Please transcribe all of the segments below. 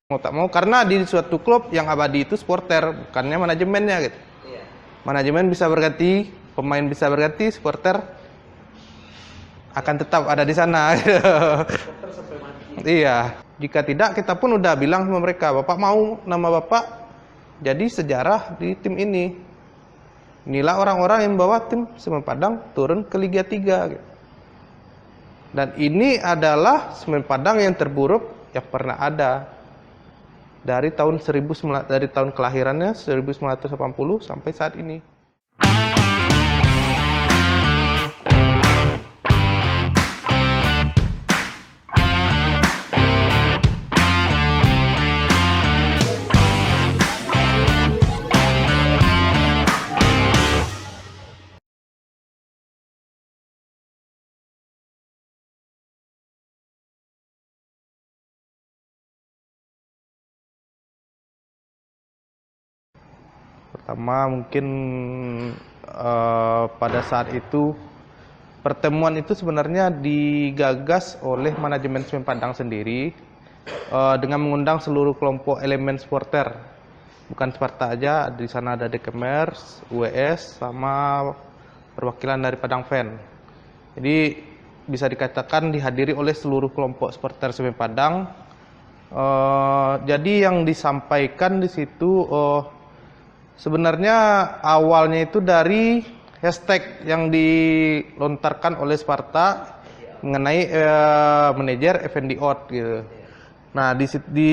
Mau tak mau, karena di suatu klub yang abadi itu supporter, bukannya manajemennya gitu. Iya. Manajemen bisa berganti, pemain bisa berganti, supporter akan tetap ada di sana. Supporter sampai mati. Iya. Jika tidak, kita pun udah bilang sama mereka, Bapak mau nama Bapak jadi sejarah di tim ini. Inilah orang-orang yang bawa tim Semen Padang turun ke Liga 3 gitu. Dan ini adalah Semen Padang yang terburuk yang pernah ada. Dari tahun kelahirannya 1980 sampai saat ini. Pertama mungkin pada saat itu pertemuan itu sebenarnya digagas oleh manajemen Semen Padang sendiri dengan mengundang seluruh kelompok elemen supporter, bukan Sparta aja. Di sana ada Dekemers, UWS, sama perwakilan dari Padang Fan. Jadi bisa dikatakan dihadiri oleh seluruh kelompok supporter Semen Padang. Jadi yang disampaikan di situ sebenarnya awalnya itu dari hashtag yang dilontarkan oleh Sparta mengenai manajer Effendi Ott gitu. Nah di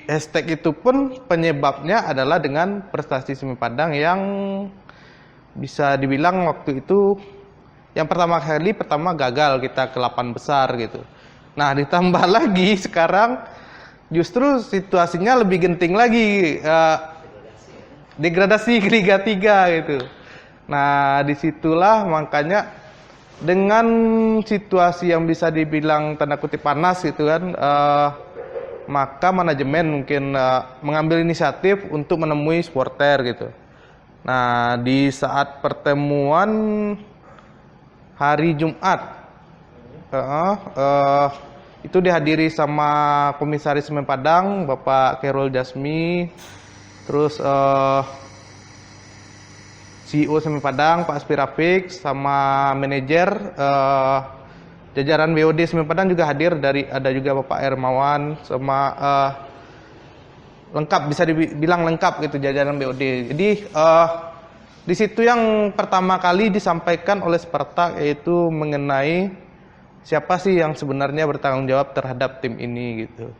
hashtag itu pun penyebabnya adalah dengan prestasi Semen Padang yang bisa dibilang waktu itu yang pertama gagal kita ke 8 besar gitu. Nah ditambah lagi sekarang justru situasinya lebih genting lagi. Degradasi ke Liga 3 gitu. Nah disitulah makanya dengan situasi yang bisa dibilang tanda kutip panas gitu kan, maka manajemen mungkin mengambil inisiatif untuk menemui supporter gitu. Nah di saat pertemuan hari Jumat itu dihadiri sama Komisaris Semen Padang Bapak Khairul Jasmi, terus CEO Semen Padang Pak Aspi Rafiq, sama manajer jajaran BOD Semen Padang juga hadir, ada juga Bapak Hermawan, sama lengkap, bisa dibilang lengkap gitu jajaran BOD. Jadi di situ yang pertama kali disampaikan oleh Sparta yaitu mengenai siapa sih yang sebenarnya bertanggung jawab terhadap tim ini gitu.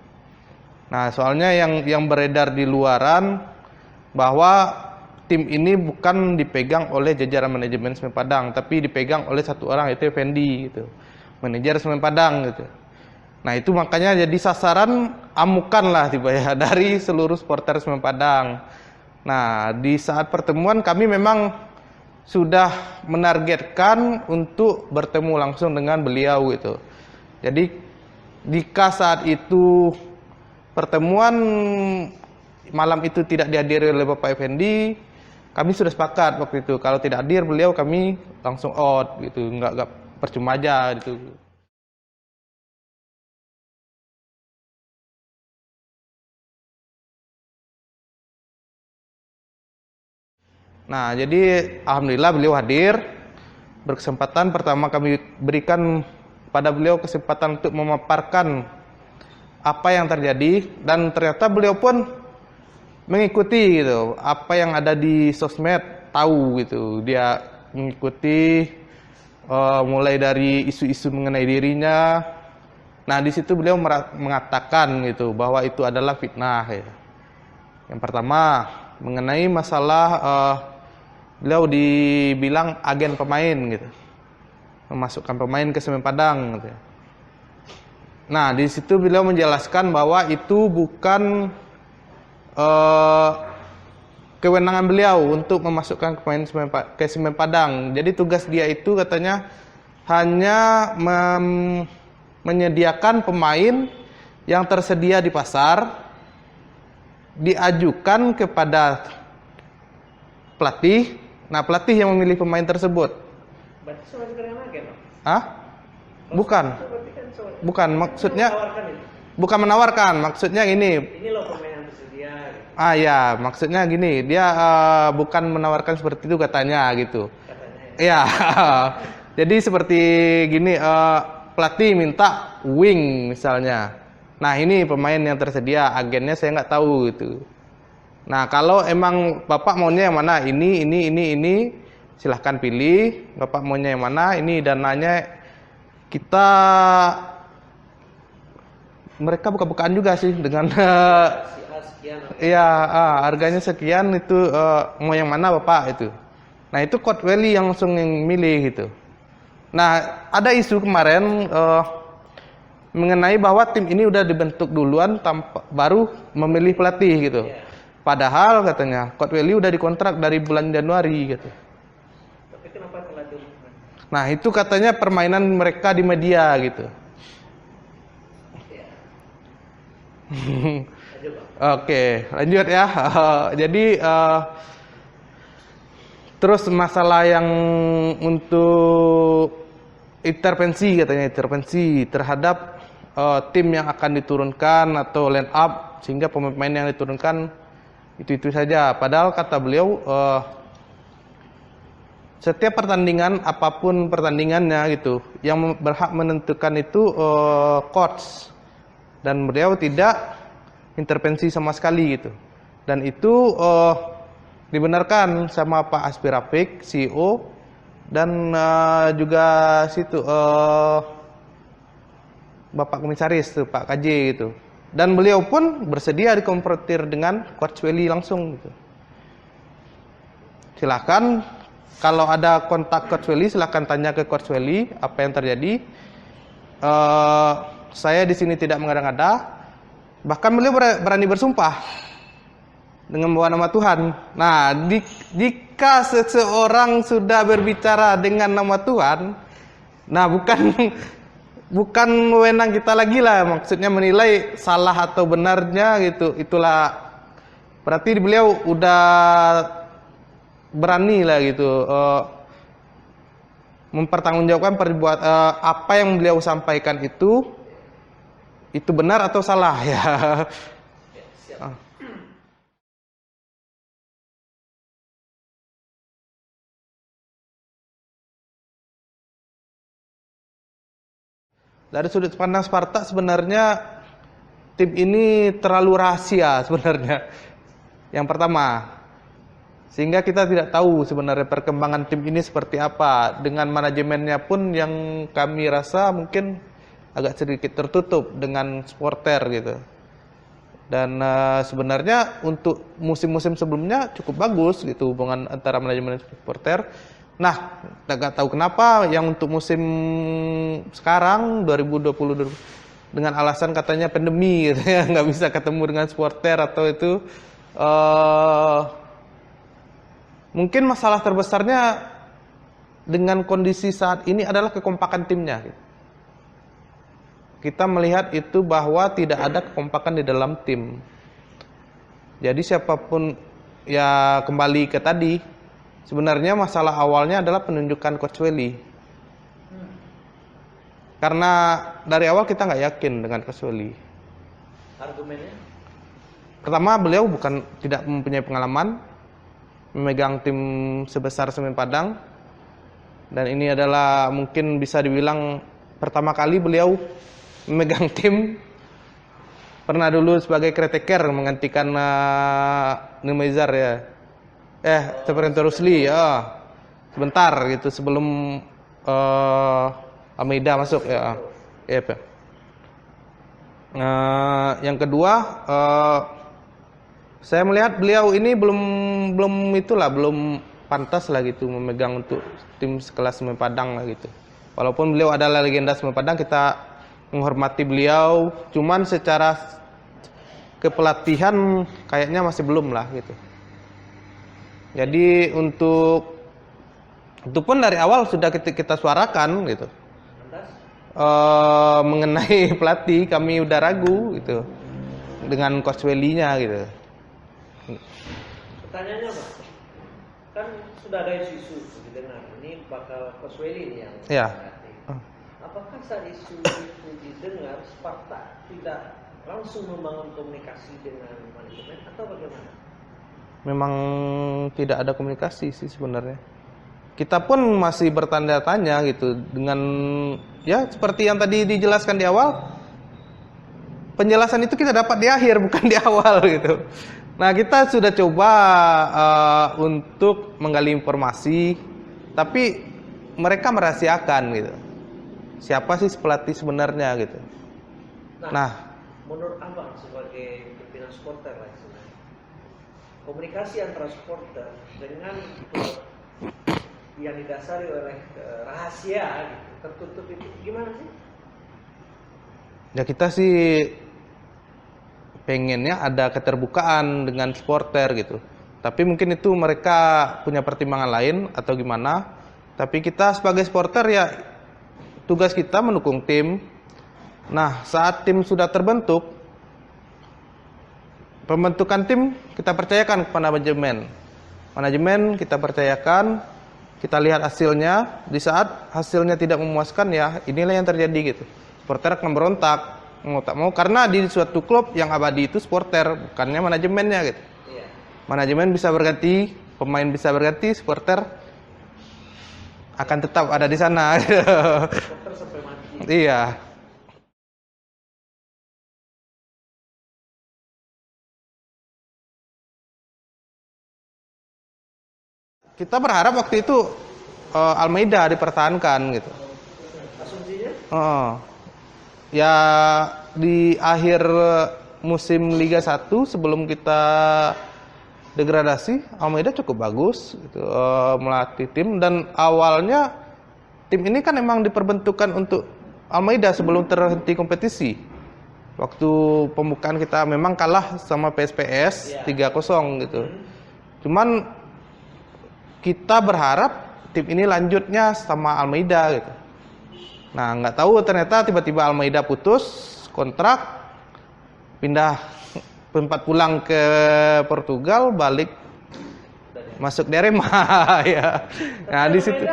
Nah soalnya yang beredar di luaran bahwa tim ini bukan dipegang oleh jajaran manajemen Semen Padang, tapi dipegang oleh satu orang, yaitu Effendi gitu, manajer Semen Padang gitu. Nah itu makanya jadi sasaran amukan lah tiba ya dari seluruh supporter Semen Padang. Nah di saat pertemuan kami memang sudah menargetkan untuk bertemu langsung dengan beliau gitu. Jadi jika saat itu pertemuan malam itu tidak dihadiri oleh Bapak Effendi, kami sudah sepakat waktu itu kalau tidak hadir beliau kami langsung out gitu, nggak percuma aja gitu. Nah jadi alhamdulillah beliau hadir. Berkesempatan pertama kami berikan pada beliau kesempatan untuk memaparkan apa yang terjadi, dan ternyata beliau pun mengikuti gitu apa yang ada di sosmed, tahu gitu. Dia mengikuti mulai dari isu-isu mengenai dirinya. Nah di situ beliau mengatakan gitu bahwa itu adalah fitnah ya. Yang pertama mengenai masalah beliau dibilang agen pemain gitu, memasukkan pemain ke Semen Padang gitu. Nah di situ beliau menjelaskan bahwa itu bukan kewenangan beliau untuk memasukkan pemain ke Semen Padang. Jadi tugas dia itu katanya hanya menyediakan pemain yang tersedia di pasar, diajukan kepada pelatih. Nah pelatih yang memilih pemain tersebut. Berarti sama juga dengan agen? Hah? Bukan. Bukan, maksudnya bukan menawarkan, maksudnya ini Ah ya, maksudnya gini, dia bukan menawarkan seperti itu katanya gitu. katanya ya. Iya. Jadi seperti gini, pelatih minta wing misalnya. Nah ini pemain yang tersedia, agennya saya nggak tahu gitu. Nah kalau emang bapak maunya yang mana, ini, silahkan pilih. Bapak maunya yang mana, ini dananya kita, mereka buka-bukaan juga sih dengan Si A sekian apa? iya, harganya sekian itu, mau yang mana bapak itu. Nah itu Coach Welly yang langsung yang milih gitu. Nah ada isu kemarin mengenai bahwa tim ini udah dibentuk duluan tanpa baru memilih pelatih gitu. Iya. Padahal katanya Coach Welly udah dikontrak dari bulan Januari gitu. Tapi kenapa telah diumumkan? Nah itu katanya permainan mereka di media gitu. Ya. Lanjut Bang. Oke, lanjut ya. Jadi terus masalah yang untuk intervensi katanya, intervensi terhadap tim yang akan diturunkan atau line up, sehingga pemain yang diturunkan itu saja. Padahal kata beliau setiap pertandingan apapun pertandingannya gitu, yang berhak menentukan itu coach, dan beliau tidak intervensi sama sekali gitu. Dan itu dibenarkan sama Pak Aspi Rafiq, CEO, dan juga situ Bapak Komisaris tuh Pak KJ gitu. Dan beliau pun bersedia dikonfrontir dengan Coach Welly langsung gitu. Silakan kalau ada kontak Coach Welly, silakan tanya ke Coach Welly apa yang terjadi. Saya di sini tidak mengada-ngada. Bahkan beliau berani bersumpah dengan membawa nama Tuhan. Nah, jika seseorang sudah berbicara dengan nama Tuhan, nah bukan wewenang kita lagi lah, maksudnya menilai salah atau benarnya gitu. Itulah berarti beliau udah berani lah gitu mempertanggungjawabkan apa yang beliau sampaikan itu benar atau salah ya. Ya, siap. Dari sudut pandang Sparta sebenarnya tim ini terlalu rahasia sebenarnya. Yang pertama, sehingga kita tidak tahu sebenarnya perkembangan tim ini seperti apa. Dengan manajemennya pun yang kami rasa mungkin agak sedikit tertutup dengan supporter gitu. Dan sebenarnya untuk musim-musim sebelumnya cukup bagus gitu hubungan antara manajemen dan supporter. Nah, nggak tahu kenapa yang untuk musim sekarang 2020 dengan alasan katanya pandemi gitu ya, nggak bisa ketemu dengan supporter atau itu mungkin masalah terbesarnya dengan kondisi saat ini adalah kekompakan timnya. Kita melihat itu bahwa tidak ada kekompakan di dalam tim. Jadi siapapun, ya kembali ke tadi, sebenarnya masalah awalnya adalah penunjukan Coach Welly. Karena dari awal kita nggak yakin dengan Coach Welly. Argumennya? Pertama, beliau tidak mempunyai pengalaman memegang tim sebesar Semen Padang, dan ini adalah mungkin bisa dibilang pertama kali beliau memegang tim. Pernah dulu sebagai caretaker menggantikan Nemezar ya. Seperti Rusli ya. Sebentar gitu sebelum Almeida masuk ya. Yep. Yang kedua, saya melihat beliau ini belum pantas lah gitu memegang untuk tim sekelas Semen Padang lah gitu. Walaupun beliau adalah legenda Semen Padang, kita menghormati beliau, cuman secara kepelatihan kayaknya masih belum lah gitu. Jadi untuk itu pun dari awal sudah kita suarakan gitu. Mengenai pelatih kami udah ragu gitu dengan Coach Welly-nya gitu. Pertanyaannya apa? Kan sudah ada isu-isu didengar ini bakal Coach Welly nih yang Ya. Apakah saat isu itu didengar Sparta tidak langsung membangun komunikasi dengan manajemen atau bagaimana? Memang tidak ada komunikasi sih sebenarnya. Kita pun masih bertanda tanya gitu dengan ya seperti yang tadi dijelaskan di awal. Penjelasan itu kita dapat di akhir bukan di awal gitu. Nah, kita sudah coba untuk menggali informasi, tapi mereka merahasiakan gitu. Siapa sih pelatih sebenarnya gitu. Nah, menurut Abang sebagai pimpinan supporter lah istilahnya, komunikasi antara supporter dengan klub yang didasari oleh rahasia gitu, tertutup itu gimana sih? ya kita sih pengennya ada keterbukaan dengan supporter gitu. Tapi mungkin itu mereka punya pertimbangan lain atau gimana. Tapi kita sebagai supporter ya tugas kita mendukung tim. Nah, saat tim sudah terbentuk, pembentukan tim kita percayakan kepada manajemen. Manajemen kita percayakan, kita lihat hasilnya. Di saat hasilnya tidak memuaskan ya inilah yang terjadi gitu. Supporter akan berontak, mau tak mau, karena di suatu klub yang abadi itu supporter, bukannya manajemennya gitu. Iya. Manajemen bisa berganti, pemain bisa berganti, supporter akan tetap ada di sana. Supporter sampai mati. Iya. Kita berharap waktu itu Almeida dipertahankan gitu. Asumsinya? Ya di akhir musim Liga 1 sebelum kita degradasi, Almeida cukup bagus gitu, melatih tim, dan awalnya tim ini kan emang diperbentukkan untuk Almeida sebelum terhenti kompetisi. Waktu pembukaan kita memang kalah sama PSPS 3-0 gitu. Cuman kita berharap tim ini lanjutnya sama Almeida gitu. Nah, nggak tahu ternyata tiba-tiba Almeida putus kontrak, pindah tempat pulang ke Portugal, balik masuk di Arema ya. Nah, di situ.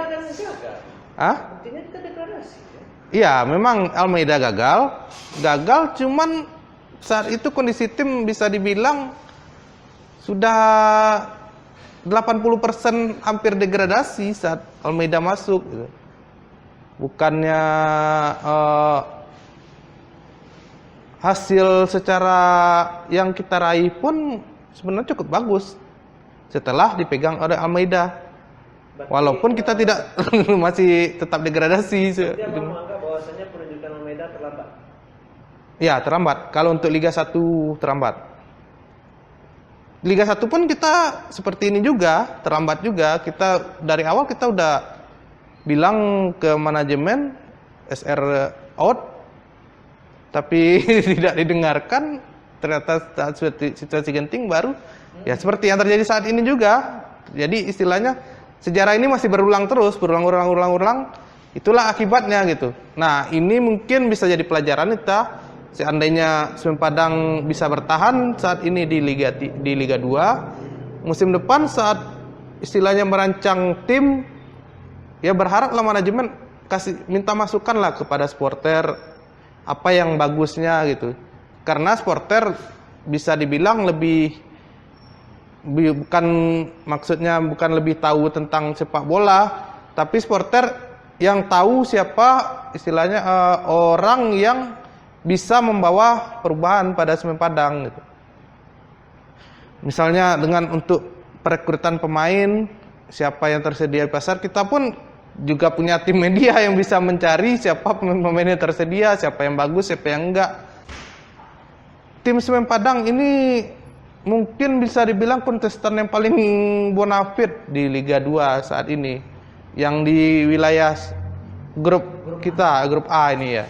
Hah? Buktinya kita degradasi ya? Iya, memang Almeida gagal, cuman saat itu kondisi tim bisa dibilang sudah 80% hampir degradasi saat Almeida masuk gitu. Bukannya hasil secara yang kita raih pun sebenarnya cukup bagus setelah dipegang oleh Almeida. Walaupun kita tidak masih tetap degradasi. Jadi Abang menganggap bahwasanya penunjukan Almeida terlambat? Ya, terlambat. Kalau untuk Liga 1 terlambat. Liga 1 pun kita seperti ini juga, terlambat juga. Kita dari awal kita udah bilang ke manajemen SR out, tapi tidak didengarkan. Ternyata saat situasi genting baru ya seperti yang terjadi saat ini juga. Jadi istilahnya sejarah ini masih berulang terus, berulang. Itulah akibatnya gitu. Nah, ini mungkin bisa jadi pelajaran kita. Seandainya Semen Padang bisa bertahan saat ini di Liga 2, musim depan saat istilahnya merancang tim, ya berharaplah manajemen minta masukan lah kepada supporter apa yang bagusnya gitu. Karena supporter bisa dibilang bukan lebih tahu tentang sepak bola, tapi supporter yang tahu siapa istilahnya orang yang bisa membawa perubahan pada Semen Padang gitu. Misalnya dengan untuk perekrutan pemain, siapa yang tersedia di pasar, kita pun juga punya tim media yang bisa mencari siapa pemain yang tersedia, siapa yang bagus, siapa yang enggak. Tim Semen Padang ini mungkin bisa dibilang kontestan yang paling bonafit di Liga 2 saat ini, yang di wilayah grup kita, grup A ini ya.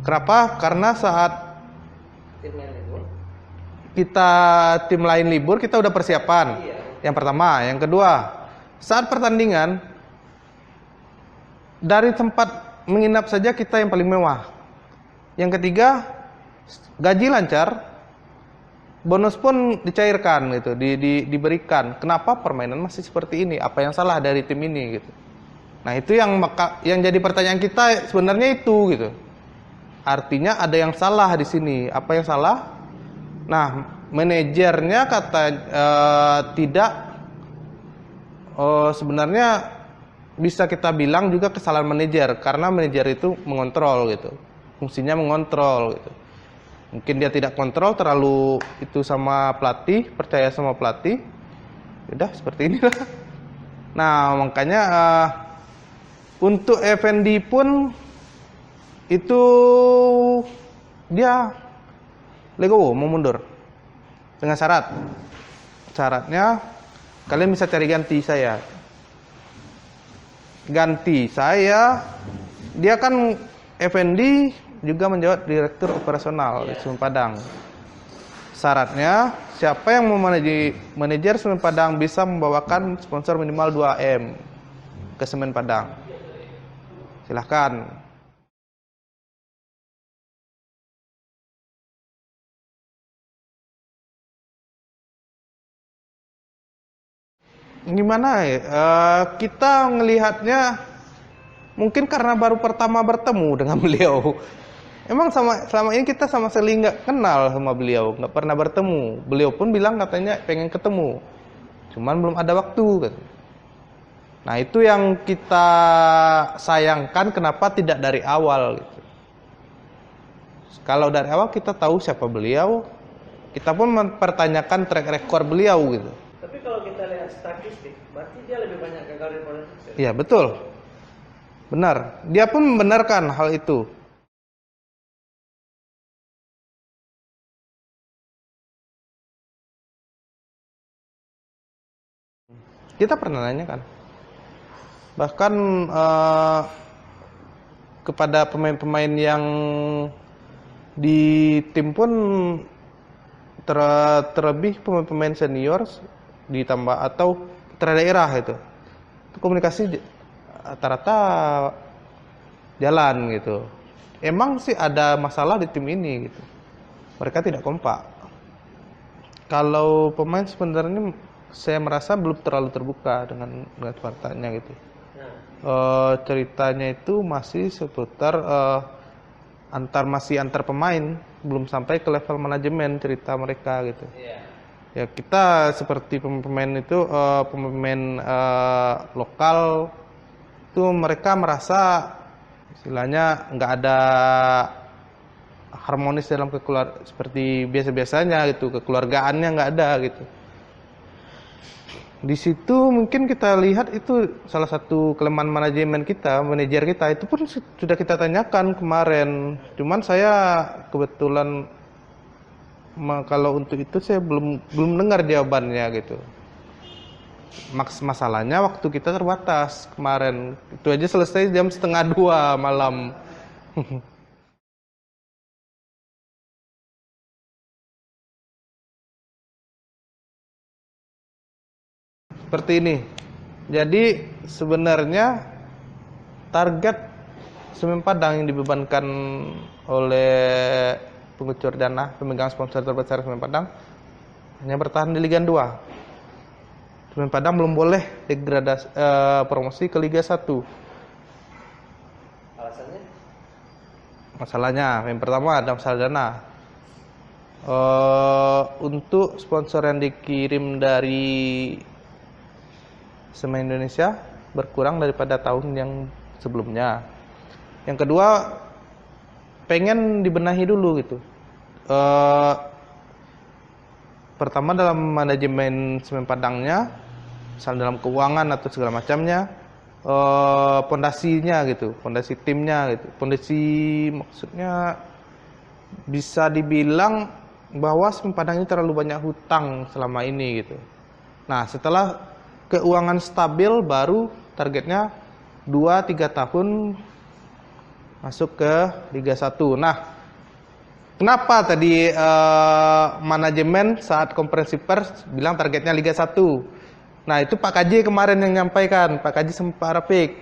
Kenapa? Karena saat tim lain libur, kita udah persiapan. Yang pertama, yang kedua, saat pertandingan dari tempat menginap saja kita yang paling mewah. Yang ketiga, gaji lancar, bonus pun dicairkan gitu, diberikan. Kenapa permainan masih seperti ini? Apa yang salah dari tim ini gitu? Nah, itu yang jadi pertanyaan kita sebenarnya itu gitu. Artinya ada yang salah di sini. Apa yang salah? Nah, manajernya tidak, sebenarnya bisa kita bilang juga kesalahan manajer, karena manajer itu mengontrol gitu. Fungsinya mengontrol gitu. Mungkin dia tidak kontrol terlalu itu sama pelatih, percaya sama pelatih. Udah seperti inilah. Nah, makanya untuk Effendi pun itu dia legowo mau mundur dengan syaratnya kalian bisa cari ganti saya. Dia kan Effendi juga menjawab direktur operasional di Semen Padang. Syaratnya siapa yang mau manajer Semen Padang bisa membawakan sponsor minimal 2M ke Semen Padang. Silahkan. Gimana ya? Kita ngelihatnya mungkin karena baru pertama bertemu dengan beliau. Emang selama ini kita sama sekali nggak kenal sama beliau, nggak pernah bertemu. Beliau pun bilang katanya pengen ketemu, cuman belum ada waktu kan. Nah itu yang kita sayangkan, kenapa tidak dari awal gitu. Kalau dari awal kita tahu siapa beliau, kita pun mempertanyakan track record beliau gitu. Tapi kalau kita lihat statistik, berarti dia lebih banyak gagal daripada sukses. Iya betul, benar. Dia pun membenarkan hal itu. Kita pernah nanya kan, bahkan kepada pemain-pemain yang di tim pun terlebih pemain-pemain senior ditambah atau putra daerah itu komunikasi rata-rata jalan gitu. Emang sih ada masalah di tim ini gitu, mereka tidak kompak. Kalau pemain sebenarnya saya merasa belum terlalu terbuka dengan ceritanya gitu. Ceritanya itu masih seputar antar pemain, belum sampai ke level manajemen cerita mereka gitu. Ya kita seperti pemain itu pemain lokal itu mereka merasa istilahnya nggak ada harmonis dalam seperti biasa-biasanya gitu, kekeluargaannya nggak ada gitu. Di situ mungkin kita lihat itu salah satu kelemahan manajer kita itu pun sudah kita tanyakan kemarin. Cuman saya kebetulan kalau untuk itu saya belum dengar jawabannya gitu. Masalahnya waktu kita terbatas kemarin. Itu aja selesai jam 1:30 malam. Seperti ini. Jadi sebenarnya target Semen Padang yang dibebankan oleh pengucur dana, pemegang sponsor terbesar Semen Padang, hanya bertahan di Liga 2. Semen Padang belum boleh degradasi promosi ke Liga 1. Alasannya? Masalahnya yang pertama ada masalah dana. Untuk sponsor yang dikirim dari Semen Indonesia berkurang daripada tahun yang sebelumnya. Yang kedua, pengen dibenahi dulu gitu. Pertama dalam manajemen Semen Padangnya, misal dalam keuangan atau segala macamnya, pondasinya gitu, pondasi timnya gitu, pondasi maksudnya bisa dibilang bahwa Semen Padang ini terlalu banyak hutang selama ini gitu. Nah setelah keuangan stabil baru targetnya 2-3 tahun masuk ke Liga 1. Nah, kenapa tadi manajemen saat konferensi pers bilang targetnya Liga 1? Nah, itu Pak Kaji kemarin yang nyampaikan, Pak Kaji sama Pak Rafiq.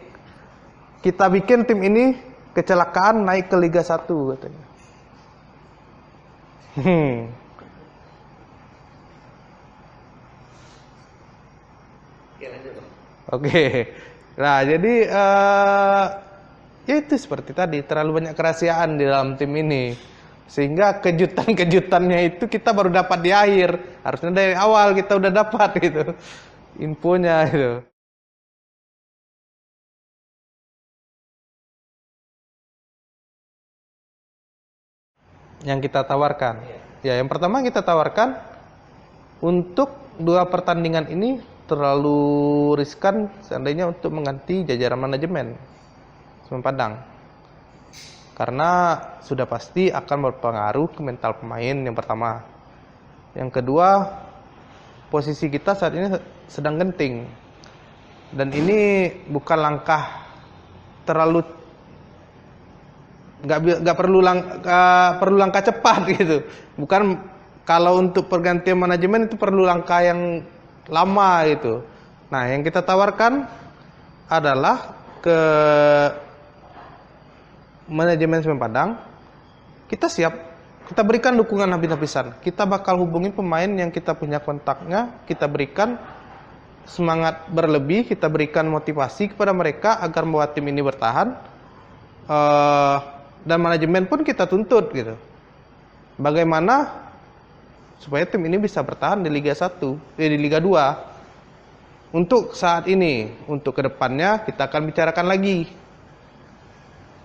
Kita bikin tim ini kecelakaan naik ke Liga 1 katanya. Oke. Nah, jadi Ya itu seperti tadi, terlalu banyak kerahasiaan di dalam tim ini. Sehingga kejutan-kejutannya itu kita baru dapat di akhir. Harusnya dari awal kita udah dapat gitu. Infonya itu. Yang kita tawarkan. Ya, yang pertama yang kita tawarkan untuk 2 pertandingan ini terlalu riskan seandainya untuk mengganti jajaran manajemen Semen Padang. Karena sudah pasti akan berpengaruh ke mental pemain yang pertama. Yang kedua, posisi kita saat ini sedang genting. Dan ini bukan langkah terlalu nggak perlu langkah cepat gitu. Bukan kalau untuk pergantian manajemen itu perlu langkah yang lama gitu. Nah, yang kita tawarkan adalah ke manajemen Semen Padang, kita siap, kita berikan dukungan habis-habisan. Kita bakal hubungi pemain yang kita punya kontaknya, kita berikan semangat berlebih, kita berikan motivasi kepada mereka agar membuat tim ini bertahan. Dan manajemen pun kita tuntut gitu. Bagaimana supaya tim ini bisa bertahan di Liga 1, di Liga 2. Untuk saat ini, untuk kedepannya kita akan bicarakan lagi.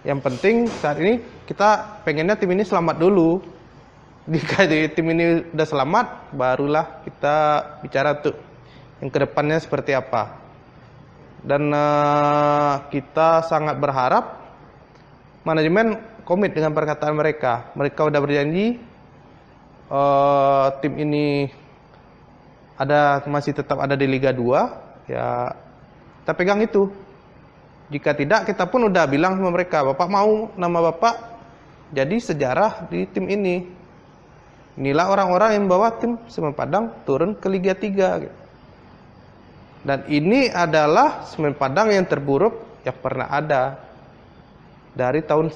Yang penting saat ini kita pengennya tim ini selamat dulu. Jika tim ini udah selamat, barulah kita bicara tuh yang kedepannya seperti apa. Dan kita sangat berharap manajemen komit dengan perkataan mereka. Mereka udah berjanji tim ini masih tetap ada di Liga 2. Ya, kita pegang itu. Jika tidak, kita pun udah bilang sama mereka, Bapak mau nama Bapak jadi sejarah di tim ini. Inilah orang-orang yang bawa tim Semen Padang turun ke Liga 3. Dan ini adalah Semen Padang yang terburuk yang pernah ada. Dari tahun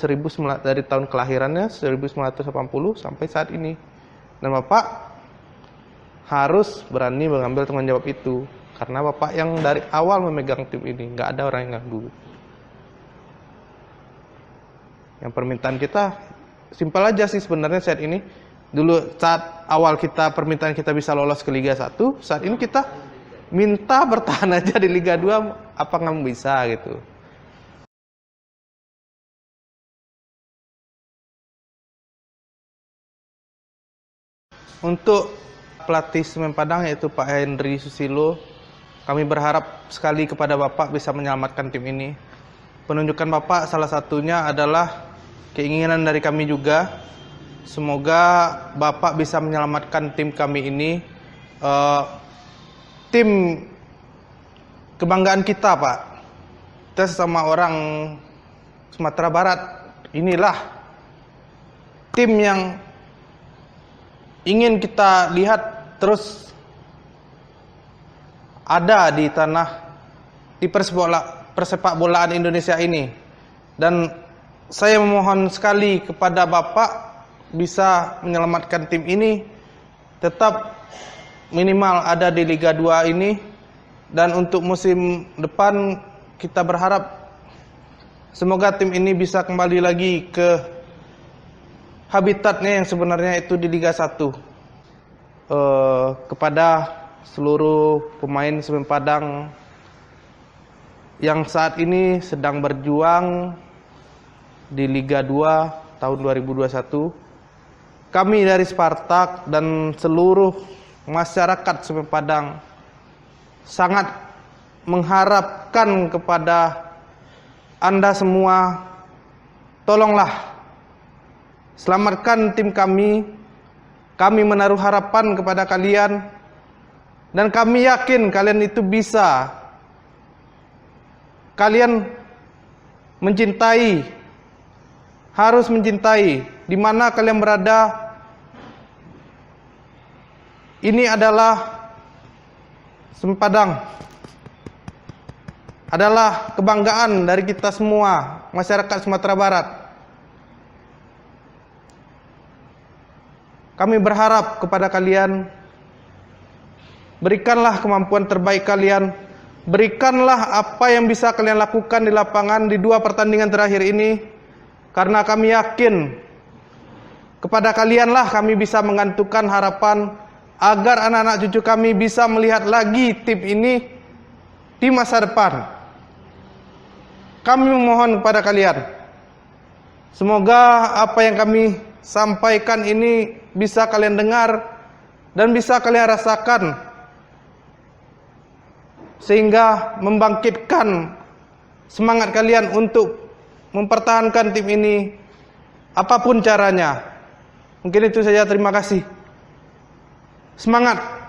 kelahirannya 1980 sampai saat ini. Dan Bapak harus berani mengambil tanggung jawab itu. Karena Bapak yang dari awal memegang tim ini, nggak ada orang yang ganggu. Yang permintaan kita simpel aja sih sebenarnya saat ini. Dulu saat awal permintaan kita bisa lolos ke Liga 1, saat ini kita minta bertahan aja di Liga 2, apa nggak bisa gitu. Untuk pelatih Semen Padang yaitu Pak Henry Susilo, kami berharap sekali kepada Bapak bisa menyelamatkan tim ini. Penunjukan Bapak salah satunya adalah keinginan dari kami juga. Semoga Bapak bisa menyelamatkan tim kami ini. Tim kebanggaan kita, Pak. Kita sesama orang Sumatera Barat. Inilah tim yang ingin kita lihat terus ada di persepak bolaan Indonesia ini. Dan saya memohon sekali kepada Bapak bisa menyelamatkan tim ini, tetap minimal ada di Liga 2 ini. Dan untuk musim depan kita berharap semoga tim ini bisa kembali lagi ke habitatnya yang sebenarnya itu di Liga 1. Kepada seluruh pemain Semen Padang yang saat ini sedang berjuang di Liga 2 tahun 2021, kami dari Spartak dan seluruh masyarakat Semen Padang sangat mengharapkan kepada Anda semua, tolonglah selamatkan tim kami. Kami menaruh harapan kepada kalian dan kami yakin kalian itu bisa. Kalian mencintai, harus mencintai di mana kalian berada. Ini adalah Semen Padang, adalah kebanggaan dari kita semua masyarakat Sumatera Barat. Kami berharap kepada kalian, berikanlah kemampuan terbaik kalian berikanlah apa yang bisa kalian lakukan di lapangan di 2 pertandingan terakhir ini, karena kami yakin kepada kalianlah kami bisa menggantungkan harapan agar anak-anak cucu kami bisa melihat lagi tim ini di masa depan. Kami memohon kepada kalian, semoga apa yang kami sampaikan ini bisa kalian dengar dan bisa kalian rasakan, sehingga membangkitkan semangat kalian untuk mempertahankan tim ini apapun caranya. Mungkin itu saja, terima kasih. Semangat!